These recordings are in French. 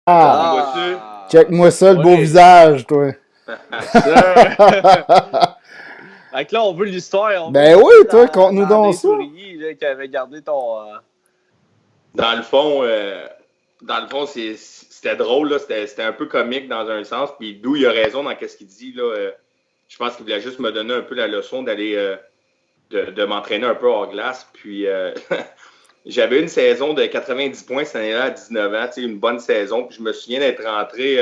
Tu Ah! vois-tu? Check-moi ça, le beau Ouais. visage, toi. Fait que là, on veut l'histoire. On Ben veut oui, toi, l'histoire conte-nous d'André donc ça. Tourigny, là, qui avait gardé ton... Dans le fond, c'était drôle, là. C'était un peu comique dans un sens. Puis d'où il a raison dans ce qu'il dit. Là, je pense qu'il voulait juste me donner un peu la leçon d'aller de m'entraîner un peu hors glace. Puis j'avais une saison de 90 points cette année-là à 19 ans, une bonne saison. Puis je me souviens d'être rentré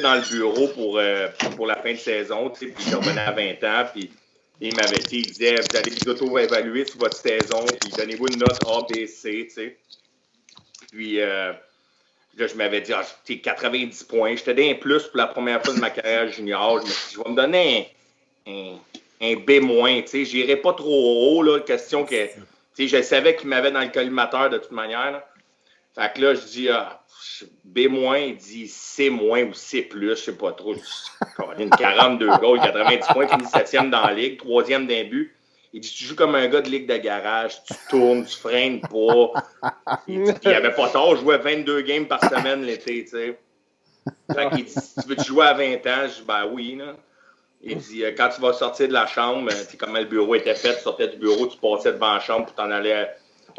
dans le bureau pour la fin de saison, puis je revenais à 20 ans, puis il m'avait dit, il disait, vous allez vous auto-évaluer sur votre saison, puis donnez-vous une note A, B, C, tu sais. Puis là, je m'avais dit, t'es 90 points, j'étais d'un plus pour la première fois de ma carrière junior, je me suis dit, je vais me donner un B-, tu sais, j'irai pas trop haut, là, question que, tu sais, je savais qu'il m'avait dans le collimateur de toute manière, là. Fait que là, je dis, B-, il dit C- ou C+, je sais pas trop. Il y a 42 goals, 90 points, fini 7e dans la ligue, 3e d'un but. Il dit, tu joues comme un gars de ligue de garage, tu tournes, tu freines pas. Il avait pas tort, je jouais 22 games par semaine l'été, tu sais. Fait qu'il dit, tu veux-tu jouer à 20 ans? Je dis, ben oui, là. Il dit, quand tu vas sortir de la chambre, tu sais comment le bureau était fait, tu sortais du bureau, tu passais devant la chambre pour t'en aller.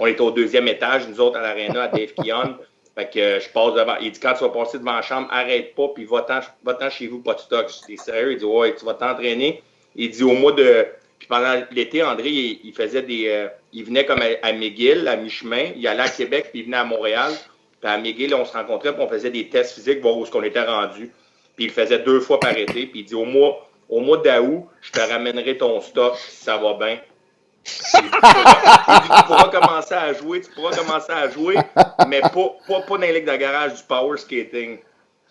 On était au 2e étage, nous autres à l'aréna, à Dave Keon. Fait que je passe devant. Il dit, quand tu vas passer devant la chambre, arrête pas, puis va-t'en chez vous, pas de stock. Je dis, t'es sérieux? Il dit, ouais, tu vas t'entraîner. Il dit, au mois de. Puis pendant l'été, André, il faisait des. Il venait comme à McGill, à mi-chemin. Il allait à Québec, puis il venait à Montréal. Puis à McGill, on se rencontrait, puis on faisait des tests physiques, voir où est-ce qu'on était rendu. Puis il le faisait 2 fois par été. Puis il dit, au mois d'août, je te ramènerai ton stock si ça va bien. Tu pourras commencer à jouer, mais pas dans les ligues de garage du power skating.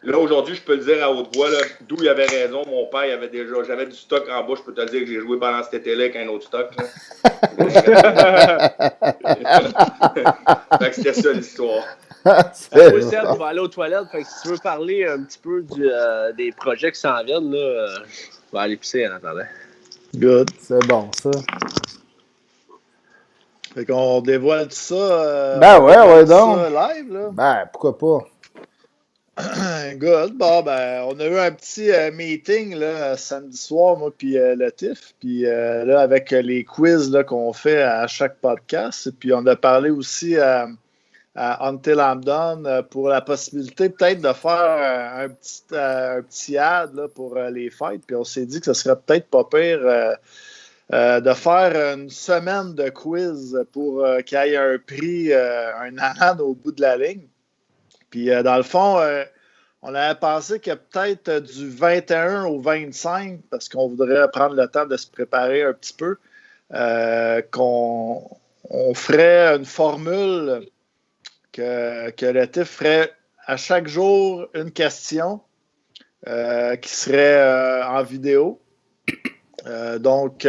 Là, aujourd'hui, je peux le dire à haute voix, là, d'où il avait raison. Mon père, j'avais du stock en bas. Je peux te le dire que j'ai joué pendant cet été-là avec un autre stock. Fait que c'était ça l'histoire. Moi, Seb, je vais aller aux toilettes. Fait que si tu veux parler un petit peu des projets qui s'en viennent, là, je vais aller pisser en attendant. Good, c'est bon, ça. Fait qu'on dévoile tout ça. Ben ouais, donc. Ça live, là. Ben, pourquoi pas? Good. Bon, ben, on a eu un petit meeting là, samedi soir, moi, puis le TIF. Puis là, avec les quiz là, qu'on fait à chaque podcast. Puis on a parlé aussi à Until I'm Done pour la possibilité peut-être de faire un petit ad là, pour les fêtes. Puis on s'est dit que ce serait peut-être pas pire de faire une semaine de quiz pour qu'il y ait un prix, un amende au bout de la ligne. Puis, dans le fond, on avait pensé que peut-être du 21 au 25, parce qu'on voudrait prendre le temps de se préparer un petit peu, qu'on ferait une formule que le TIF ferait à chaque jour une question qui serait en vidéo. Donc,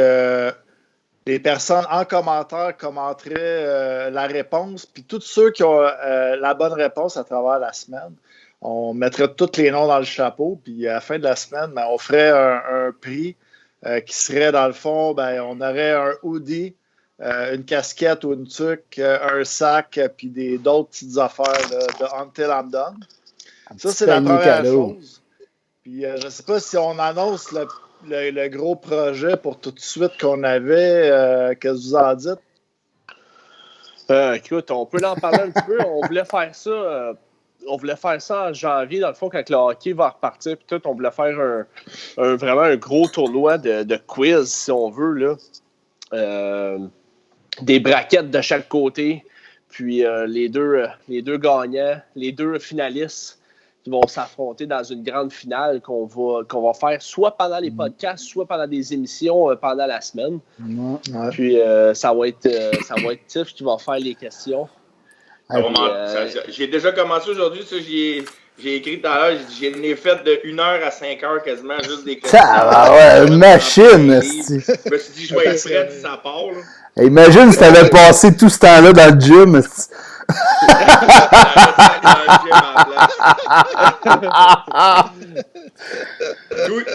les personnes en commentaire commenteraient la réponse, puis tous ceux qui ont la bonne réponse à travers la semaine, on mettrait tous les noms dans le chapeau, puis à la fin de la semaine, ben, on ferait un prix qui serait, dans le fond, ben, on aurait un hoodie, une casquette ou une tuque, un sac, puis d'autres petites affaires de Until I'm Done. Ça, c'est la première chose. Puis je ne sais pas si on annonce le gros projet pour tout de suite qu'on avait. Qu'est-ce que vous en dites? Écoute, on peut en parler un petit peu. On voulait faire ça. On voulait faire ça en janvier, dans le fond, quand le hockey va repartir. Puis tout, on voulait faire vraiment un gros tournoi de quiz, si on veut, là. Des braquettes de chaque côté. Puis les deux gagnants, les deux finalistes qui vont s'affronter dans une grande finale qu'on va faire soit pendant les podcasts, soit pendant des émissions pendant la semaine. Ouais. Puis ça va être Tiff qui va faire les questions. J'ai déjà commencé aujourd'hui, ça, j'ai écrit tout à l'heure, j'ai fait de 1h à 5h quasiment, juste des questions. Ah ouais, une machine! Je me suis dit, je vais être prêt si ça part. Là. Imagine si t'avais passé tout ce temps-là dans le gym.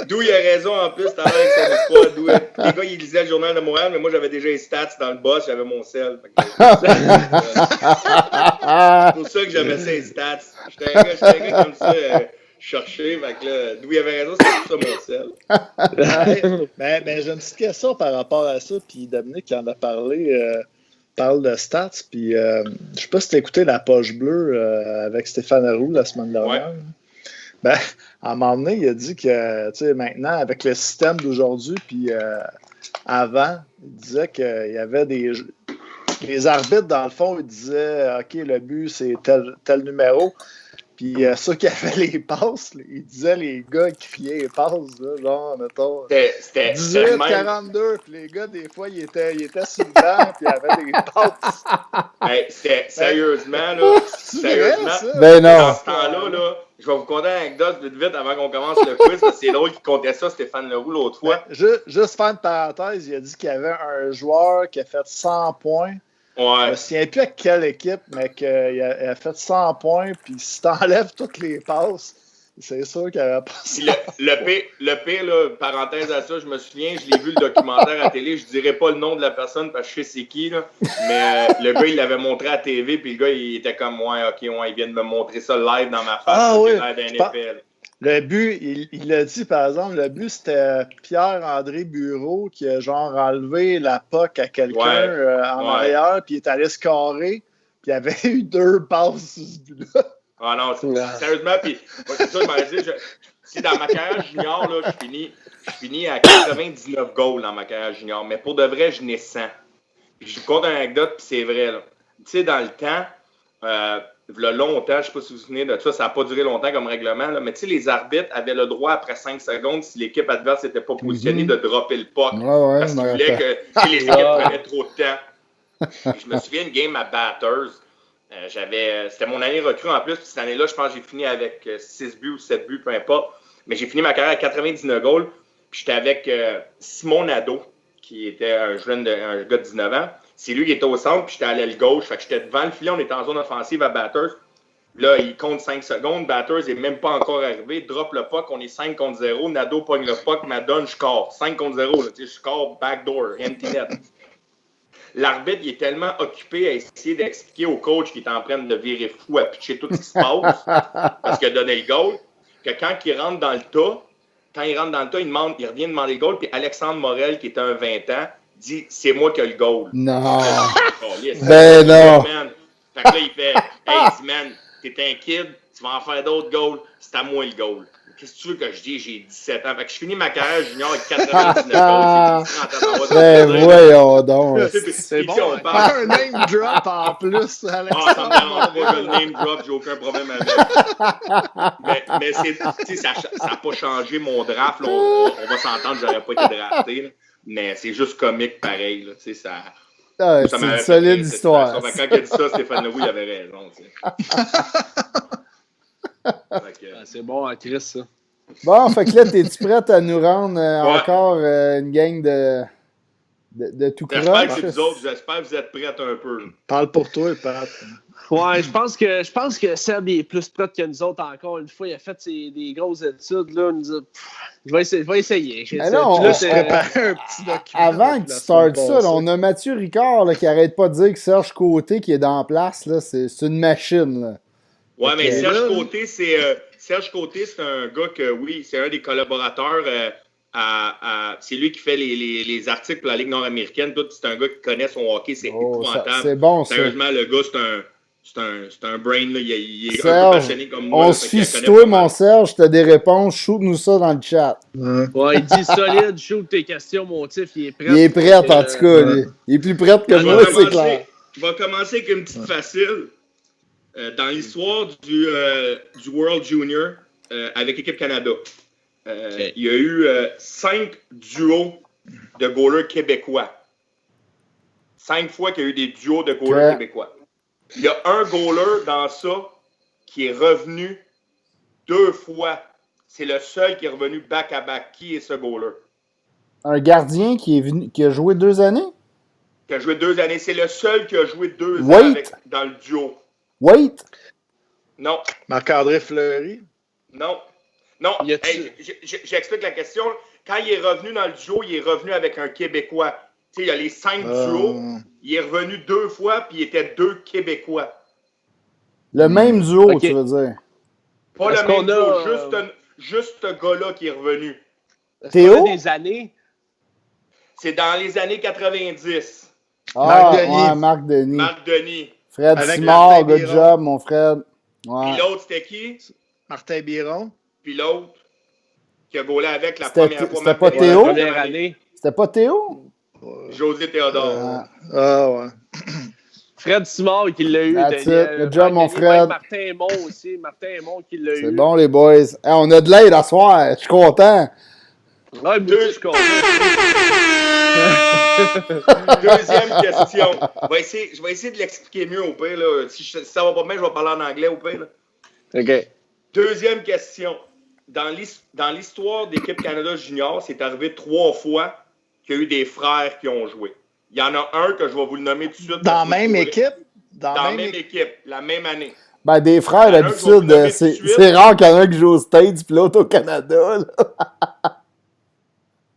D'où il a raison en plus, t'as avec son histoire. Les gars, ils lisaient le journal de Montréal, mais moi j'avais déjà les stats dans le boss, j'avais mon sel. C'est pour ça que j'aimais ces stats. J'étais un gars comme ça, cherché. Fait que là, d'où il avait raison, c'est tout ça mon sel. Mais j'ai une petite question par rapport à ça. Puis Dominique en a parlé. Parle de stats. Puis je sais pas si tu as écouté la poche bleue avec Stéphane Roux la semaine dernière. Ouais. Ben, à un moment donné, il a dit que, tu sais, maintenant, avec le système d'aujourd'hui, puis avant, il disait qu'il y avait les arbitres, dans le fond, ils disaient, OK, le but, c'est tel numéro. Puis ceux qui avaient les passes, ils disaient, les gars criaient les passes, là, genre, mettons, C'était 18, 42, puis les gars, des fois, ils étaient sur le banc, puis ils avaient des passes. Hey, sérieusement, là, sérieusement, ça? Ben non. dans ce temps-là, là, je vais vous conter une anecdote vite avant qu'on commence le quiz, parce que c'est drôle qu'il comptait ça, Stéphane Leroux, l'autre fois. Juste faire une parenthèse, il a dit qu'il y avait un joueur qui a fait 100 points. Je Ouais. me souviens plus à quelle équipe, mais qu'il a fait 100 points, puis si t'enlèves toutes les passes, c'est sûr qu'il avait pas Puis le pire, là, parenthèse à ça, je me souviens, je l'ai vu le documentaire à télé, je dirais pas le nom de la personne parce que je sais c'est qui, là, mais le gars, il l'avait montré à TV, puis le gars, il était comme, ouais, ok, ouais, il vient de me montrer ça live dans ma face, Ah, j'ai oui. l'air d'un NFL. Le but, il a dit, par exemple, le but, c'était Pierre-André Bureau qui a genre enlevé la puck à quelqu'un en arrière, puis il est allé scorer, puis il y avait eu 2 passes sur ce but-là. Ah non, sérieusement, puis c'est ça, je m'en dit, dans ma carrière junior, là, je finis à 99 goals dans ma carrière junior, mais pour de vrai, je n'ai 100. Puis je vous conte une anecdote, puis c'est vrai, là. Tu sais, dans le temps, il y a longtemps, je ne sais pas si vous vous souvenez de ça, ça n'a pas duré longtemps comme règlement, là, mais tu sais, les arbitres avaient le droit, après 5 secondes, si l'équipe adverse n'était pas positionnée, de dropper le puck. Ouais, parce qu'ils voulaient que les équipes prenaient trop de temps. Puis je me souviens d'une game à Batters. C'était mon année recrue en plus, puis cette année-là, je pense que j'ai fini avec 6 buts ou 7 buts, peu importe. Mais j'ai fini ma carrière à 99 goals, puis j'étais avec Simon Nadeau, qui était un gars de 19 ans. C'est lui qui était au centre, puis j'étais à l'aile gauche. Fait que j'étais devant le filet, on était en zone offensive à Batters. Là, il compte 5 secondes. Batters n'est même pas encore arrivé. Drop le puck, on est 5 contre 0. Nadeau pogne le puck, m'adonne, je score. 5 contre 0, là, je score backdoor, empty net. L'arbitre, il est tellement occupé à essayer d'expliquer au coach qui est en train de virer fou, à pitcher tout ce qui se passe, parce qu'il a donné le goal, que quand il rentre dans le tas, il revient demander le goal, puis Alexandre Morel, qui était un 20 ans, dit « C'est moi qui ai le goal. » Non. Ben non. Fait que là, il fait « Hey, man, t'es un kid, tu vas en faire d'autres goals, c'est à moi le goal. » Qu'est-ce que tu veux que je dise? J'ai 17 ans. Fait que je finis ma carrière junior avec 99 goals. Ben voyons donc. C'est bon. On parle un name drop en plus. Ça me dérange pas, je le name drop, j'ai aucun problème avec. Mais ça n'a pas changé mon draft. Là, on va s'entendre, j'aurais pas été drafté. Là. Mais c'est juste comique pareil. Là, c'est une solide histoire. Quand il a dit ça, Stéphane Leroux, il avait raison. C'est bon, hein, Chris, ça. Bon, fait que là, t'es-tu prête à nous rendre encore une gang de tout croche? J'espère que vous êtes prêts un peu. Là. Parle pour toi, Pat. Ouais, je pense que Seb est plus prêt que nous autres encore une fois. Il a fait des grosses études. Là, je vais essayer. Alors, on se prépare un petit document. Avant que tu startes ça, là, on a Mathieu Ricard là, qui arrête pas de dire que Serge Côté qui est dans la place, là, c'est une machine. Là. Ouais, mais Serge Côté, c'est un gars que, oui, c'est un des collaborateurs. C'est lui qui fait les articles pour la Ligue nord-américaine. C'est un gars qui connaît son hockey, c'est épouvantable. C'est bon, ça. Sérieusement, le gars, c'est un brain. Là. Il est Serge, un peu passionné comme moi. On se fie sur toi, mon Serge. T'as des réponses. Shoot-nous ça dans le chat. Ouais, il dit solide. Shoot tes questions, mon tif. Il est prêt. Il est prêt, en tout cas. Il est plus prêt que moi, c'est clair. Je vais commencer avec une petite facile. Dans l'histoire du World Junior avec l'équipe Canada, il y a eu 5 duos de goalers québécois. 5 fois qu'il y a eu des duos de goalers québécois. Il y a un goaler dans ça qui est revenu 2 fois. C'est le seul qui est revenu back-à-back. Qui est ce goaler? Un gardien qui a joué 2 années? Qui a joué 2 années. C'est le seul qui a joué 2 ans dans le duo. Wait! Non. Marc-André Fleury? Non. Hey, j'explique la question. Quand il est revenu dans le duo, il est revenu avec un Québécois. Tu sais, il y a les 5 duos. Il est revenu 2 fois, puis il était 2 Québécois. Le même duo, Ok. tu veux dire. Pas Est-ce le même qu'on a, duo, juste ce gars-là qui est revenu. Est-ce Théo? qu'on a des années? C'est dans les années 90. Ah, Marc Denis. ouais, Marc Denis. Marc Denis. Fred Avec Simard, Martin good Biron. job, mon Fred. Ouais. Puis l'autre, c'était qui? Martin Biron. Puis l'autre, qui a volé avec la C'était- première fois. c'était Marc pas Denis, Théo? la Première année. C'était pas Théo? José Théodore. Ah. Ah ouais. Fred Simard qui l'a eu. That's Denis, it. Good job, mon Denis, Fred. même Martin Aymon aussi. Martin Aymon qui l'a eu. C'est bon, les boys. Hey, on a de l'aide à soir. Je suis content. Ouais, moi aussi, je suis content. Deuxième question. Je vais essayer de l'expliquer mieux au pire. Là. Si ça va pas bien, je vais parler en anglais au pire. Là. OK. Deuxième question. Dans l'histoire d'équipe Canada Junior, c'est arrivé 3 fois qu'il y a eu des frères qui ont joué. Il y en a un que je vais vous le nommer tout de suite. Dans la parce que même vous équipe? Dans la même équipe, la même année. Ben, des frères, Il y en a un que je vais vous d'habitude, nommer tout de suite. c'est rare qu'il y en a un qui joue aux States puis l'autre au Canada. Là.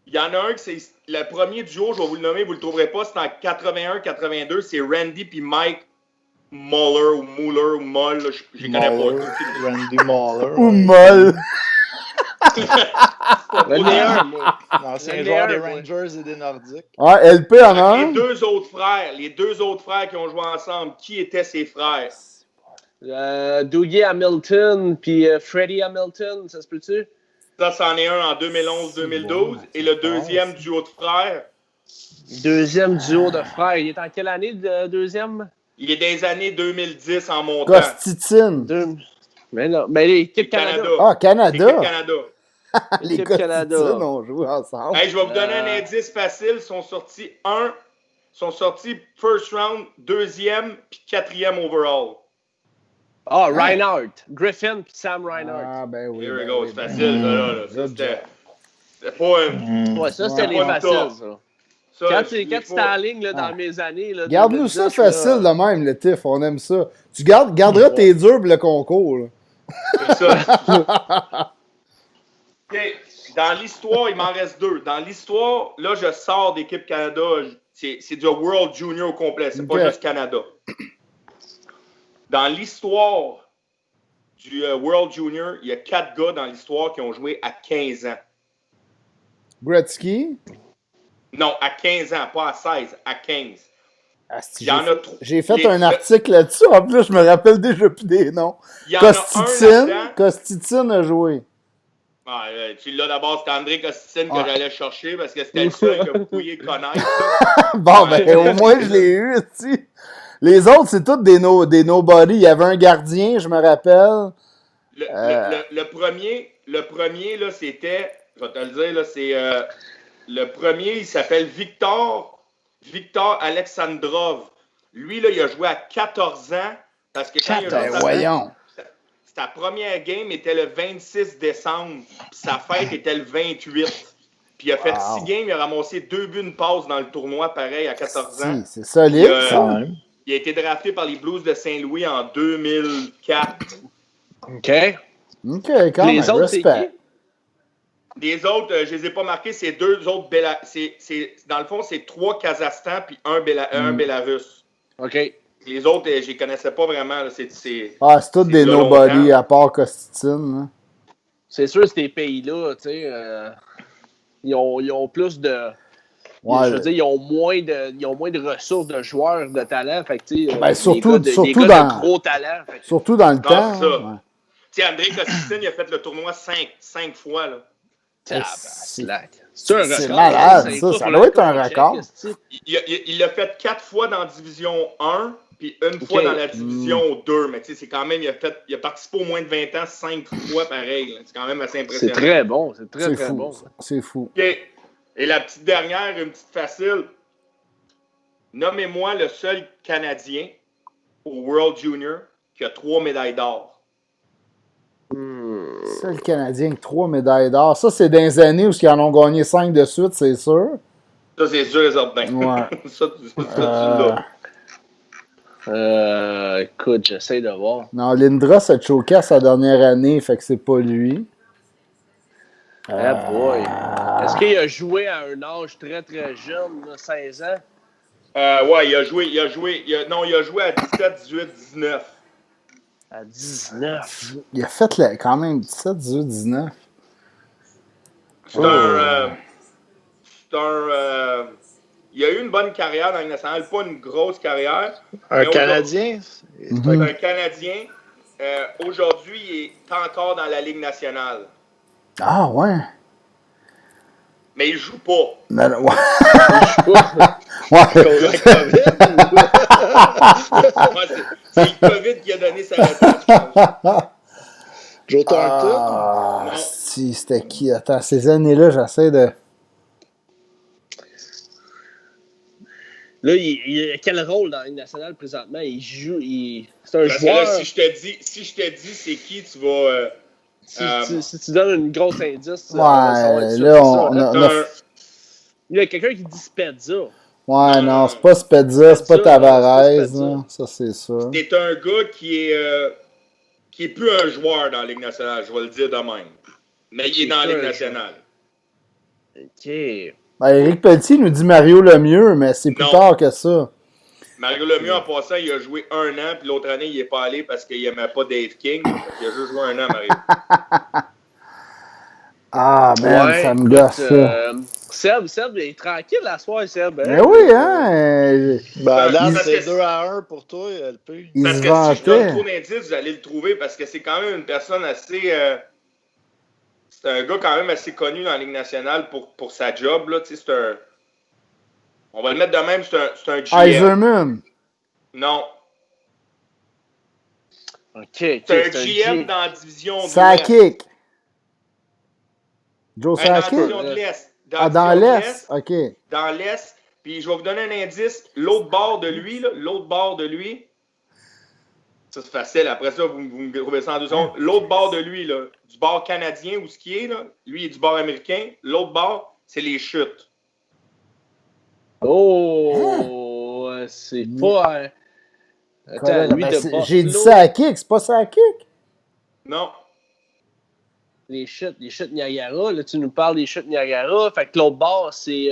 Il y en a un que c'est le premier duo, je vais vous le nommer, vous le trouverez pas, c'est en 81-82, c'est Randy puis Mike Muller ou Muller ou Moll, là, je les connais Muller, pas. Randy Muller. Ou ouais. molle. Le meilleur, moi. Ancien Le joueur des meilleur, Rangers et des Nordiques. Ouais, LP en a Les un. deux autres frères qui ont joué ensemble, qui étaient ces frères? Dougie Hamilton puis Freddie Hamilton, ça se peut-tu? Ça, c'en est un en 2011-2012. Et le deuxième duo de frères, Deuxième duo de frères. Il est en quelle année, le deuxième? il est des années 2010 en montant. Costitine. Mais non, mais l'équipe Canada. Ah, L'équipe Canada. Canada. Les L'équipe Costitines Canada. ont joué ensemble. Hey, je vais vous donner un indice facile. Ils sont sortis first round, deuxième, puis quatrième overall. Ah, Reinhardt. Griffin puis Sam Reinhardt. Ah, ben oui. Here we ben go, oui, c'est ben facile, oui. ça, là. Ça, Good c'était job. c'était pas un... Ouais, ça, c'était Ouais. les Pas faciles, top. ça. Ça, Quand je dis tu pas. en ligne là, dans mes années. Là, Garde-nous ça 2010, facile là, de même, le TIF. On aime ça. Tu garderas tes durs pour le concours. Là. C'est ça. OK. Dans l'histoire, il m'en reste 2. Dans l'histoire, là, je sors d'équipe Canada. C'est du World Junior au complet. C'est OK. pas juste Canada. Dans l'histoire du World Junior, il y a 4 gars dans l'histoire qui ont joué à 15 ans. Gretzky. Non, à 15 ans, pas à 16, à 15. Asti, Il y en a trop. J'ai fait un article là-dessus. En plus, je me rappelle déjà plus des noms. Il y en a un Costitine. là-dedans. Costitine a joué. Ah, tu l'as d'abord, c'était André Costitine que Ah. j'allais chercher parce que c'était le seul que vous pouviez connaître. ça. Bon, ben, au moins, je l'ai eu, tu. Les autres, c'est tous des nobody. Il y avait un gardien, je me rappelle. Le premier là, c'était, je vais te le dire, là, c'est le premier, il s'appelle Victor Alexandrov. Lui, là, il a joué à 14 ans parce que quand il a joué Ben, voyons. sa première game était le 26 décembre, puis sa fête était le 28. Puis il a fait Wow. 6 games, il a ramassé 2 buts, une passe dans le tournoi, pareil, à 14 ans. Si, c'est solide, Euh, ça. Il a été drafté par les Blues de Saint-Louis en 2004. OK. OK, quand Les même, autres, c'est respect. qui? Les autres, je les ai pas marqués, c'est 2 autres dans le fond, c'est 3 Kazakhstan puis un Bélarus. OK. Les autres, je les connaissais pas vraiment. Là, Ah, c'est tous c'est des de nobody, longtemps. à part Costitine. Hein. C'est sûr, ces pays-là, tu sais, ils ont plus de... Ouais, je veux dire, ils ont moins de ressources de joueurs de talent. Fait que, tu sais, Ben, surtout des dans- gars de gros talent. Fait que- surtout dans le temps. c'est ça. hein, Tu sais, André Costitine, il a fait le tournoi 5 fois. Là. Tabarnak. C'est un c'est record, malade, hein, ça. faut Ça le doit être un check, record. est-ce que- Il l'a fait 4 fois dans la division 1, puis une fois dans la division 2. Mais tu sais, c'est quand même, il a participé au moins de 20 ans 5 fois pareil. Là. C'est quand même assez C'est impressionnant. très bon. C'est très, C'est très fou. bon. ça. C'est fou. OK. Et la petite dernière, une petite facile. Nommez-moi le seul Canadien au World Junior qui a 3 médailles d'or. Seul Canadien avec 3 médailles d'or. Ça, c'est dans les années où ils en ont gagné 5 de suite, c'est sûr. Ça, c'est sûr et certain. Ouais. ça, tu l'as. Écoute, j'essaie de voir. Non, Lindros a choqué à sa dernière année, fait que c'est pas lui. Ah boy. Est-ce qu'il a joué à un âge très, très jeune, là, 16 ans? Ouais, il a joué à 17, 18, 19. À 19. Il a fait quand même 17, 18, 19. C'est il a eu une bonne carrière dans la Ligue nationale, pas une grosse carrière. Un Canadien? C'est un Canadien. Aujourd'hui, il est encore dans la Ligue nationale. Ah, ouais. Mais il joue pas. Mais, ouais. C'est le COVID qui a donné sa retraite, je pense. Joe Thornton? Ah, si, c'était qui? Attends, ces années-là, j'essaie de... Là, il a quel rôle dans la Ligue nationale présentement? Il joue. C'est un Parce joueur. Que là, si je te dis c'est qui, tu vas. Si tu donnes une grosse indice, ouais, là, il y a quelqu'un qui dit Spezza. Ouais, non, c'est pas Spezza, c'est pas Tavares, ça c'est sûr. C'est un gars qui est plus un joueur dans la Ligue nationale, je vais le dire de même. Mais il est dans la Ligue nationale. OK. Ben, Éric Petit nous dit Mario Lemieux, mais c'est plus tard que ça. Mario Lemieux, en passant, il a joué 1 an, puis l'autre année, il n'est pas allé parce qu'il n'aimait pas Dave King. Il a juste joué 1 an, Mario. Ah, man, ouais, ça me gosse ça. Seb, il est tranquille la soirée, Seb. Mais oui, hein. Ben, là, c'est 2-1 pour toi, LP. Parce que si je donne trop d'indices, vous allez le trouver, parce que c'est quand même une personne assez... c'est un gars quand même assez connu dans la Ligue nationale pour sa job, là. Tu sais, c'est un... On va le mettre de même, c'est un GM. Eiserman. Non. C'est un GM dans la division de l'Est. Sakic. Joe Sakic. Dans la division de l'Est. Dans l'Est? OK. Dans l'Est. Puis je vais vous donner un indice. L'autre bord de lui, ça c'est facile. Après ça, vous me trouvez ça en 2 secondes. L'autre bord de lui, là, du bord canadien où ce qui est, là, lui il est du bord américain. L'autre bord, c'est les chutes. Oh! C'est pas... Attends, lui de Buffalo. J'ai dit Sakic, c'est pas Sakic? Non. Les chutes Niagara, là, tu nous parles des chutes Niagara. Fait que l'autre bord, c'est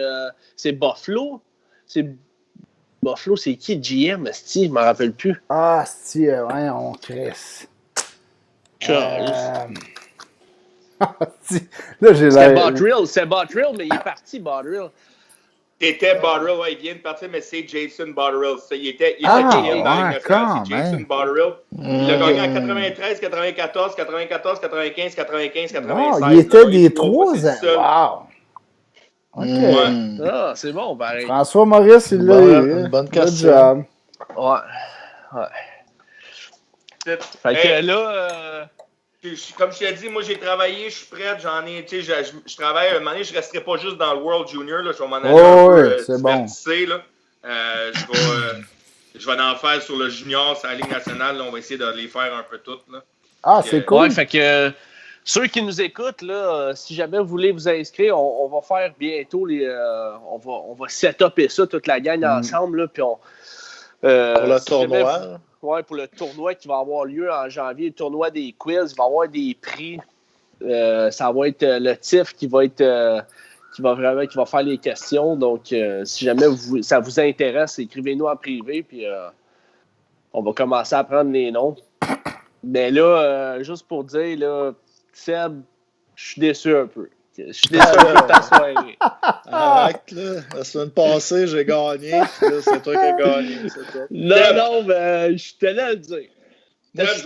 Buffalo. Buffalo, c'est qui GM, Asti? Je m'en rappelle plus. Ah, Asti, ouais, on crisse. Là, j'ai c'est Botterill, mais il est parti, Botterill. C'était Botterill, ouais, il vient de partir, mais c'est Jason Botterill. Il était GM dans la Ligue nationale, c'est Jason Botterill. Il a gagné en 93, 94, 95, 95, 96. Oh, il était des 3 ans. Wow. OK. Ouais. Ah, c'est bon, pareil. François Maurice, il l'a eu. Bonne question. Ouais. Fait que là... Comme je t'ai dit, moi j'ai travaillé, je suis prêt, je travaille un moment donné, je ne resterai pas juste dans le World Junior, là, je vais m'en aller là. Je vais en faire sur le junior, sur la Ligue nationale, là, on va essayer de les faire un peu toutes. Là. Ah, c'est cool. Ouais, fait que ceux qui nous écoutent, là, si jamais vous voulez vous inscrire, on va faire bientôt on va set-upper ça, toute la gang ensemble, là, puis pour le tournoi. Oui, pour le tournoi qui va avoir lieu en janvier, le tournoi des quiz, il va y avoir des prix. Ça va être le TIF qui va faire les questions. Donc, si jamais ça vous intéresse, écrivez-nous en privé, puis on va commencer à prendre les noms. Mais là, juste pour dire, là, Seb, je suis déçu un peu. Je suis déçu un peu de ta soirée. Arrête, là. La semaine passée, j'ai gagné. Là, c'est toi qui as gagné. Non, mais je tenais à le dire. Moi, je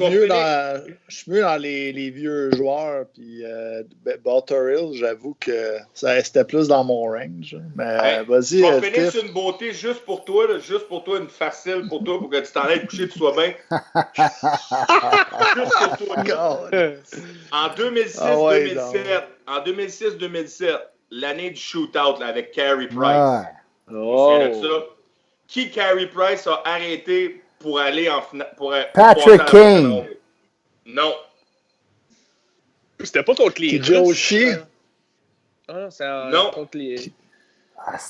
suis mieux dans les vieux joueurs. Puis Botterill, j'avoue que c'était plus dans mon range. Mais vas-y. Je vais finir sur une beauté juste pour toi, une facile pour toi, pour que tu t'en ailles coucher, tu sois bien. Juste pour toi. En 2006-2007, l'année du shootout là, avec Carey Price. Ouais. Qui Carey Price a arrêté pour aller en finale? Patrick Kane. Non. C'était pas contre les Joshi. Non. Contre les...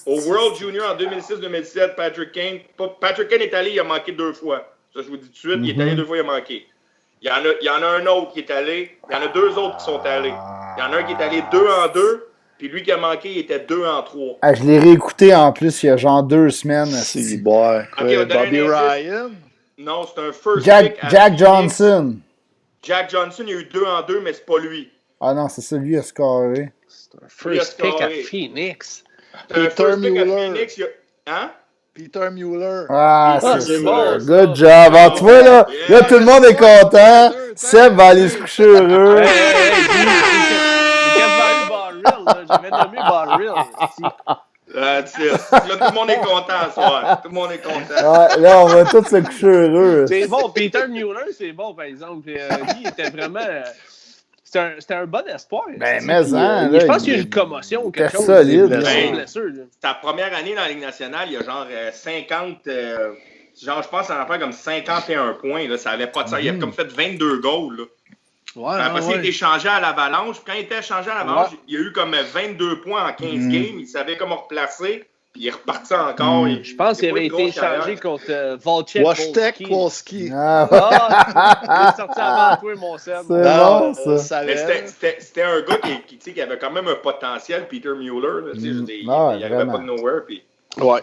Au World Junior en 2006-2007, Patrick Kane est allé, il a manqué 2 fois. Ça, je vous dis tout de suite, il est allé 2 fois, il a manqué. Il y en a un autre qui est allé. Il y en a 2 autres qui sont allés. Il y en a un qui est allé 2-2, puis lui qui a manqué, il était 2-3. Ah, je l'ai réécouté en plus il y a genre 2 semaines. C'est Bobby Ryan. Non, c'est un first pick. Jack Johnson. Jack Johnson, il y a eu 2-2, mais c'est pas lui. Ah non, c'est ça, lui a scoré. C'est un first pick à Phoenix. C'est un first pick à Phoenix. Hein? Peter Mueller. Ah, c'est bon. Good job. Alors, tu vois, là, tout le monde est content. Seb va aller se coucher heureux. J'ai quasiment eu Barrel. J'avais nommé Barrel. Là, tout le monde est content ce soir. Tout le monde est content. Ouais, là, on va tous se coucher heureux. C'est bon. Peter Mueller, c'est bon, par exemple. Lui, il était vraiment... C'était un bon espoir. Ben, mais je pense qu'il y a eu une commotion ou quelque chose. Solide. Ta première année dans la Ligue nationale, il y a genre 50... genre, je pense que ça en fait comme 51 points. Là, ça avait pas de ça. Il a comme fait 22 goals. Là. Ouais, après, il a été changé à l'Avalanche. Quand il était changé à l'Avalanche, il a eu comme 22 points en 15 games. Il savait comment replacer. Puis il est reparti encore. Je pense qu'il avait été changé contre Volchek. Wojtek Wolski. Il est sorti avant toi, mon Seb. C'est bon, ça. C'était un gars qui avait quand même un potentiel, Peter Mueller. Là, il n'arrivait pas de nowhere. Puis... Ouais.